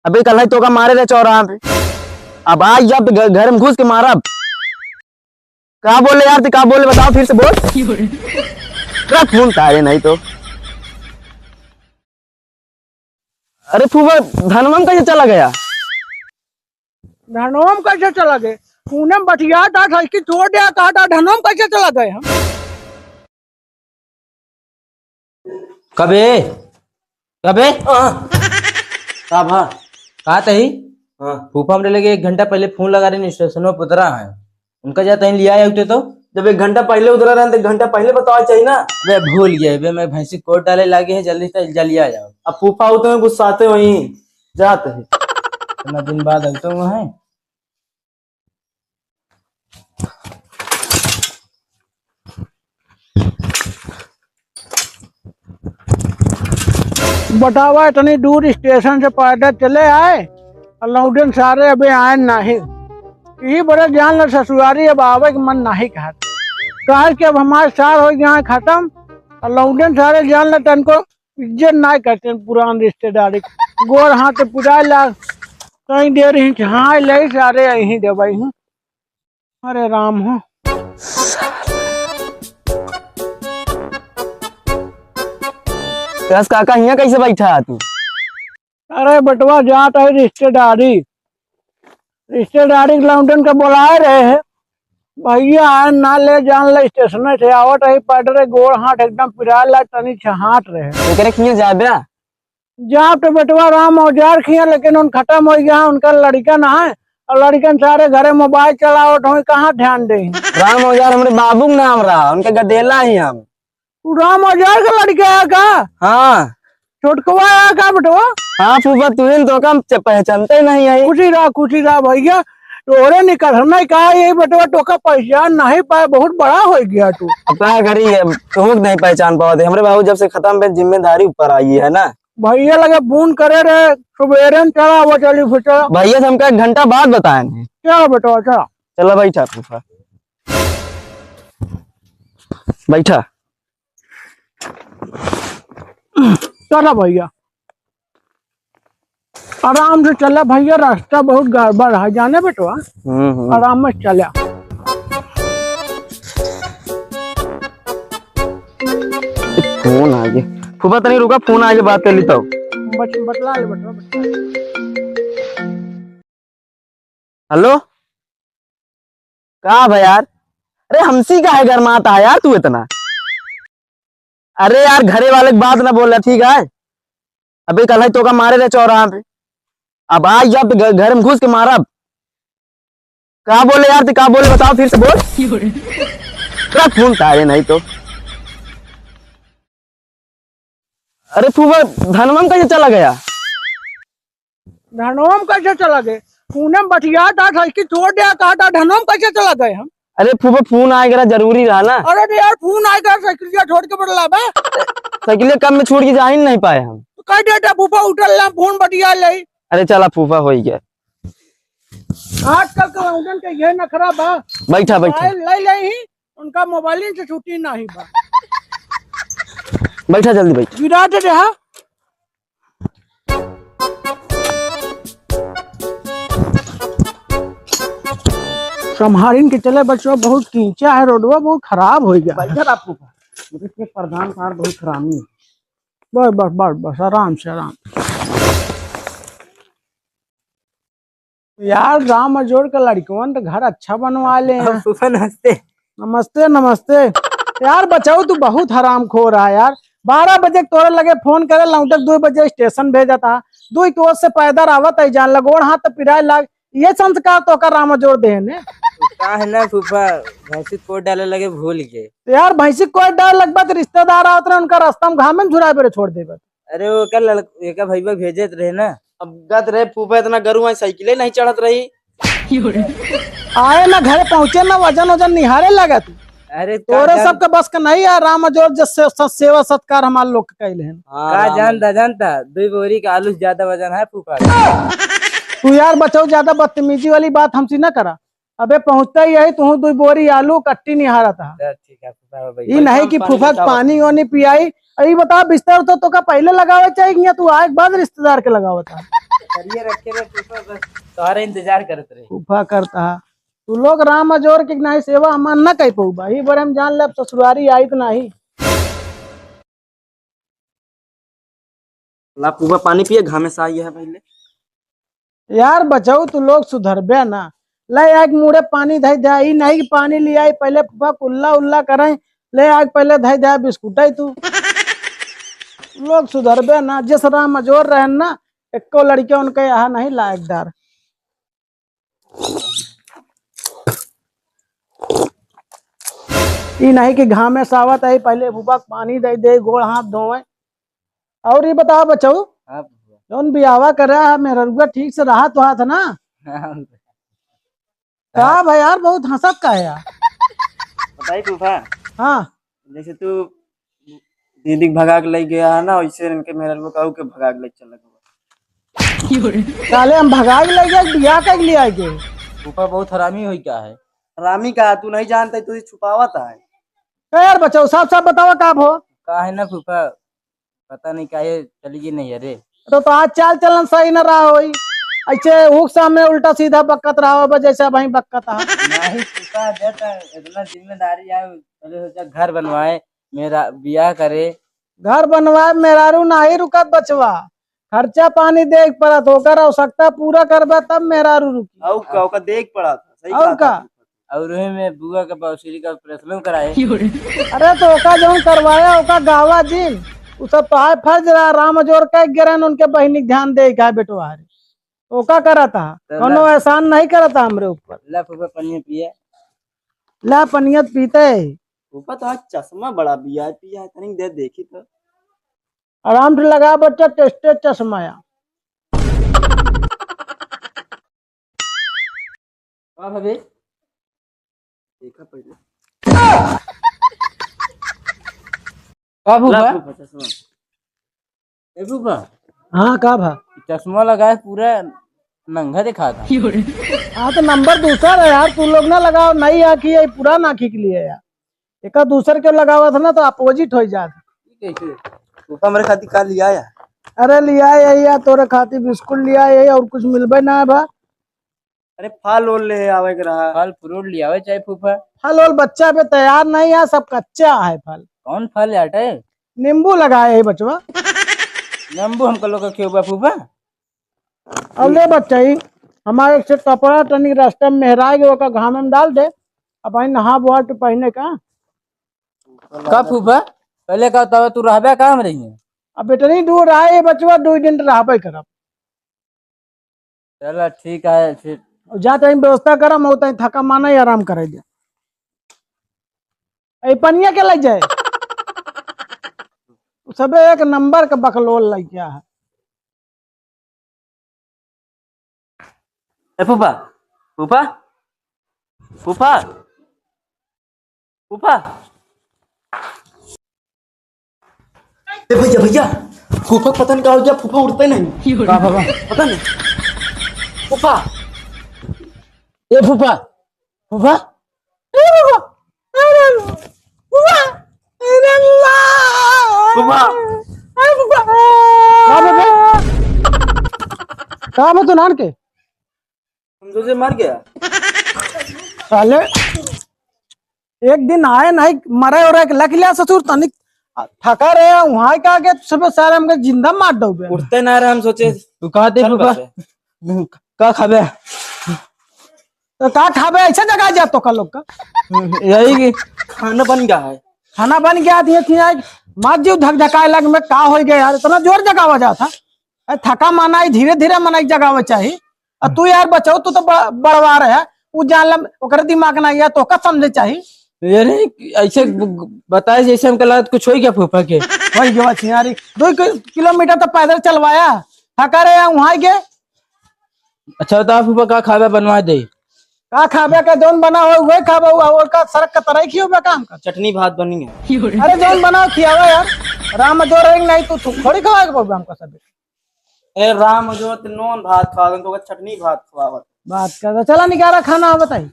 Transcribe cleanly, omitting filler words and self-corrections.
अबे कल है तो का मारे थे चौराहा पे। अब आज जब घर में घुस के मारा। क्या बोले यार, क्या बोले बताओ फिर से बोल। रख फोन तारे नहीं तो। अरे फूफा धनवम कैसे चला गया? धनोम कैसे चला गए? पूनम बटिया था इसकी छोड़ दिया, कहा था धनोम कैसे चला गए हम? कबे कबे साहब हाँ कहा तही हाँ। फूफा हमरे लगे 1 घंटा पहले फोन लगा रहे स्टेशन में उतरा है उनका जा तही लिया आए उठे तो जब 1 घंटा पहले उतरा रहा तो 1 घंटा पहले बताओ चाहिए ना। वे भूल गए वे मैं भैंसी कोट डाले लागे है जल्दी से जल्दी आ जाओ। अब फूफा हो तो गुस्साते वहीं जाते है। इतना दिन बाद अब तो है बतावा इतनी दूर स्टेशन से पैदल चले आए और लौटन सारे अभी आए नहीं। यही बड़े जान लो ससुरारी अब आवे के मन नहीं कहा कि अब हमारे सार हो गया खत्म और लौटन सारे जान लो तन को इज्जत नहीं करते पुरान रिश्तेदारी गोर हाथ पुरा ला कहीं देर ही हाँ ले सारे यही दे भाई हूँ। अरे राम हो कस काका यहाँ कैसे बैठा है तू? अरे बटवा जात है रिश्तेदारी लौटन के बुलाए रहे हैं भैया ना ले जान ले स्टेशन से आवत है पटरे गोड़ हाथ एकदम पिराल ला तनी छहाट रहे एकरे खिया जाबे जहाँ पे बटवा राम औजार खिया लेकिन उन खत्म हो गया उनका लड़का ना है और लड़कन सारे घरे मोबाइल चलावट हो कहाँ ध्यान दे। राम औजार हमारे बाबू का नाम रहा, उनके गदेला ही हम। तू राम औजार का लड़का है का? हाँ छोटकवा है का बटवा? हाँ फूफा तुझे तो कम पहचानते नहीं है। खुशी रहा भैया तोरे निकलना कहा यही बटवा टोका पहचान नहीं पाए बहुत बड़ा हो गया तू। अपना घर ही है तुम नहीं पहचान पाओ थे। हमारे बाबू जब से खत्म पे जिम्मेदारी ऊपर आई है ना। भैया लगे फोन करे रहे सुबेरे चला वो चली फिर चला भैया से हमका 1 घंटा बाद बताए। चलो बेटा चला चलो बैठा फूफा बैठा। चला भैया आराम से चला भैया रास्ता बहुत गड़बड़ है जाने बेटवा आराम से चला। फोन आ गया फूफा तनी रुका फोन आ गया बात कर लेता हूँ। बतला ले बेटवा हेलो कहा भाई यार? अरे हमसी का है घर माता है यार तू इतना। अरे यार घरे वाले की बात ना बोल रहा ठीक है। अबे कल है तो का मारे थे चौराहा पे। अब आज जब घर में घुस के मारा। क्या बोले यार, क्या बोले बताओ फिर से बोल। रख फोन तारे नहीं तो। अरे फूफा धनवम कैसे चला गया? धनोम कैसे चला गए? पूनम बटिया था इसकी छोड़ दिया, कहा था धनोम कैसे चला गए हम? अरे फूफा फोन आएगा जरूरी रहा ना। अरे तो यार फोन आएगा साइकिलिया छोड़ के बदला बे साइकिल कम में छोड़ के जा ही नहीं पाए हम। तो कह देता फूफा उठल ला फोन बटिया ले। अरे चला फूफा हो गया। आजकल के लौंडन के ये नखरा बा बैठा बैठा ले ले ही उनका मोबाइल से छुट्टी नहीं बा। बैठा जल्दी बैठ। गिरा दे रहा संभारिन के चले बच्चों बहुत कीचा है रोडवा बहुत खराब हो गया। प्रधान साहब बहुत खरामी है। बस बस बस बस आराम से आराम। यार राम जोड़ के लड़कवन तो घर अच्छा बनवा ले हैं। फूफा नमस्ते। नमस्ते नमस्ते। यार बचाओ तू बहुत हराम खो रहा है यार। 12 बजे तोरे लगे फोन करे लौटक 2 बजे स्टेशन भेजा था 2 तो से पैदल आवत है जान लगोड़ हाथ तो पिराए लाग ये संस्कार तो का राम जोड़ दे ने का है ना फूफा भैंसी कोट डाले लगे भूल गए। तो यार भैंसी कोई डाल लगबा तो रिश्तेदार आवत रहे उनका रास्ता में घाम में झुराए पे छोड़ देबे। अरे वो कल लड़का भैया भेजे रहे ना। अब गत रहे फूफा इतना गरु है साइकिले नहीं चढ़त रही। आए ना घर पहुंचे ना वजन निहारे लगा तू। अरे तोरे सबके बस का नहीं है राम जोड़ जैसे सेवा सत्कार हमारे लोग के कैले हैं। का जानता 2 बोरी का आलू ज्यादा वजन है फूफा। तू यार बचाओ ज्यादा बदतमीजी वाली बात हमसे ना करा। अबे पहुंचता ही है तू 2 बोरी आलू कट्टी निहारा था। ठीक है फूफा ये नहीं कि फूफा पानी वानी पियाई। अरे बता बिस्तर तो का पहले लगावे चाहिए तू आए बाद रिश्तेदार के लगावा था। करिए रखे रहे फूफा, बस तुम्हारा इंतजार करते रहे। फूफा करता है तू लोग राम अजोर के नहीं सेवा हमान न कह पऊ भाई बरे हम जान ले ससुरारी आई तो नहीं। ला फूफा पानी पिए, घामे से आई है पहले। यार बचाऊ तू लोग सुधरबे ना। ले आग मुड़े पानी धई दे ई नहीं कि पानी ले आई पहले फूफा कुल्ला उल्ला करे। ले आग पहले धई दे बिस्कुट तू लोग सुधरबे ना। जिस राम अजोर रहे ना एको लड़के उनके यहाँ नहीं लायकदार। ई नहीं कि घामे सावत आई पहले फूफा पानी दे दे गोड़ हाथ धोए। और ये बताओ बचाऊ हाँ फूफा। जौन बियावा करे है मेरा रुआ ठीक से रहा तो हाथ ना। हाँ, का भाई यार बहुत हंसत का है यार। बताई फूफा, हाँ जैसे तू दीदी भगा के ले गया है ना, वैसे इनके मेरा को कहू के भगा के ले चल गया। काले हम भगाई ले गए बिया कर लिया के। फूफा बहुत हरामी हुई क्या है। रामी का तू नहीं जानता, तू छुपावता है। यार बचाओ साफ साफ बताओ कब हो। का है ना फूफा, पता नहीं का ये चली गई नहीं अरे। तो आज चाल चलन सही न रहा होई। ऐसे हुक सामने उल्टा सीधा बक्कत रहा हो जैसा भाई बक्कत है। नहीं फूफा, देता इतना जिम्मेदारी है, पहले सोचा घर बनवाए, मेरा ब्याह करे। घर बनवाए मेहरारू नहीं रुकत बचवा। खर्चा पानी देख पड़त होकर आवश्यकता पूरा करबे तब मेहरारू रुकी। और का देख पड़ा था, सही और का और वही में बुआ का बाउसीरी का ऑपरेशन कराए। अरे तो ओका जो करवाया ओका गावा जिन उ सब तो आए फर्ज रहा राम जोर कह गिरन उनके बहनी के ध्यान दे का बेटवा है ओका करा था। कोनो एहसान नहीं करा था हमरे ऊपर। ला फूफा पनिया पिया। ला पनियत पीते फूफा तो आज चश्मा बड़ा बिया पिया है, तनिक दे देखी तो। आराम से लगा बच्चा टेस्टे चश्माया। हाँ भाभी, देखा पहले। का फूफा? ला फूफा चश्मा। ए फूफा, हाँ का भा चश्मा लगाए पूरा नंगा दिखा था। हाँ तो नंबर दूसरा है यार। तू लोग ना लगाओ नई आँखी है पुराना आँखी के लिए यार। एक दूसरे के लगावा था ना तो अपोजिट हो जाता। कैसे फूफा मेरे खातिर का लिया है? अरे लिया यही यार तोरे खातिर बिस्कुट लिया यही और कुछ मिलबे ना है बा। अरे फल ओल ले आवे के रहा। फल फ्रूट लिया हुआ चाहे फूफा। फल और बच्चा पे तैयार नहीं है सब कच्चा है फल। कौन फल है? नींबू लगाए है बचवा। नींबू हमको लोग क्यों बा फूफा? अब ले बच्चा ही हमारे से कपड़ा टनी रास्ते में मेहरा के ओका घाम में डाल दे। अब आई नहा बुआ तो पहने का का फूफा पहले का तब तू रहबे काम रही है। अब इतनी दूर आए बचवा 2 दिन रहबे करब। चलो ठीक है फिर। जा तई व्यवस्था करम होता थका माना ही आराम करे दे। ए पनिया के लग जाए सबे एक नंबर का बकलोल लग गया है। ए फूफा फूफा फूफा फूफा ए भैया भैया फूफा पता नहीं क्या हो गया, फूफा उठते नहीं। का बाबा? पता नहीं फूफा। ए फूफा, फूफा ए फूफा अरे फूफा अरे अल्लाह फूफा अरे फूफा का बे का बे तू नान के हम से मर गया। साले एक दिन आए नहीं मरे और एक लग लिया ससुर तनिक थका रहे वहां का के सब सारे हमके जिंदा मार दोगे। उठते ना रहे, हम सोचे तू कहते चल फूफा बस। का खाबे? तो का खाबे ऐसा जगह जा तो का लोग का यही की खाना बन गया है। खाना बन गया दिए थी आज मार जीव धक धकाए लग में का हो गया यार इतना जोर जगावा जा था। थका माना धीरे धीरे मनाई जगावा चाहिए। और तू यार बचाओ तू तो बड़वा रहे वो जान ल ओकर दिमाग ना या तो का समझे चाहिए। यार ऐसे बताए जैसे हमको लगा कुछ हो गया फूफा के। वही गवा यार 2 किलोमीटर तो पैदल चलवाया थका रहे वहां के। अच्छा तो आप फूफा का खाबे बनवा दे? का खाबे का जौन बना हो वही खाबे और का सड़क का तरह खियो बे काम का। चटनी भात बनी है। अरे जौन बनाओ खियावा यार राम जो रहेंगे नहीं तो थोड़ी खवाएगा प्रोग्राम का सब। ए राम जो नॉन भात खवा तो चटनी भात खवा। बात कर चला निकारा खाना बताई।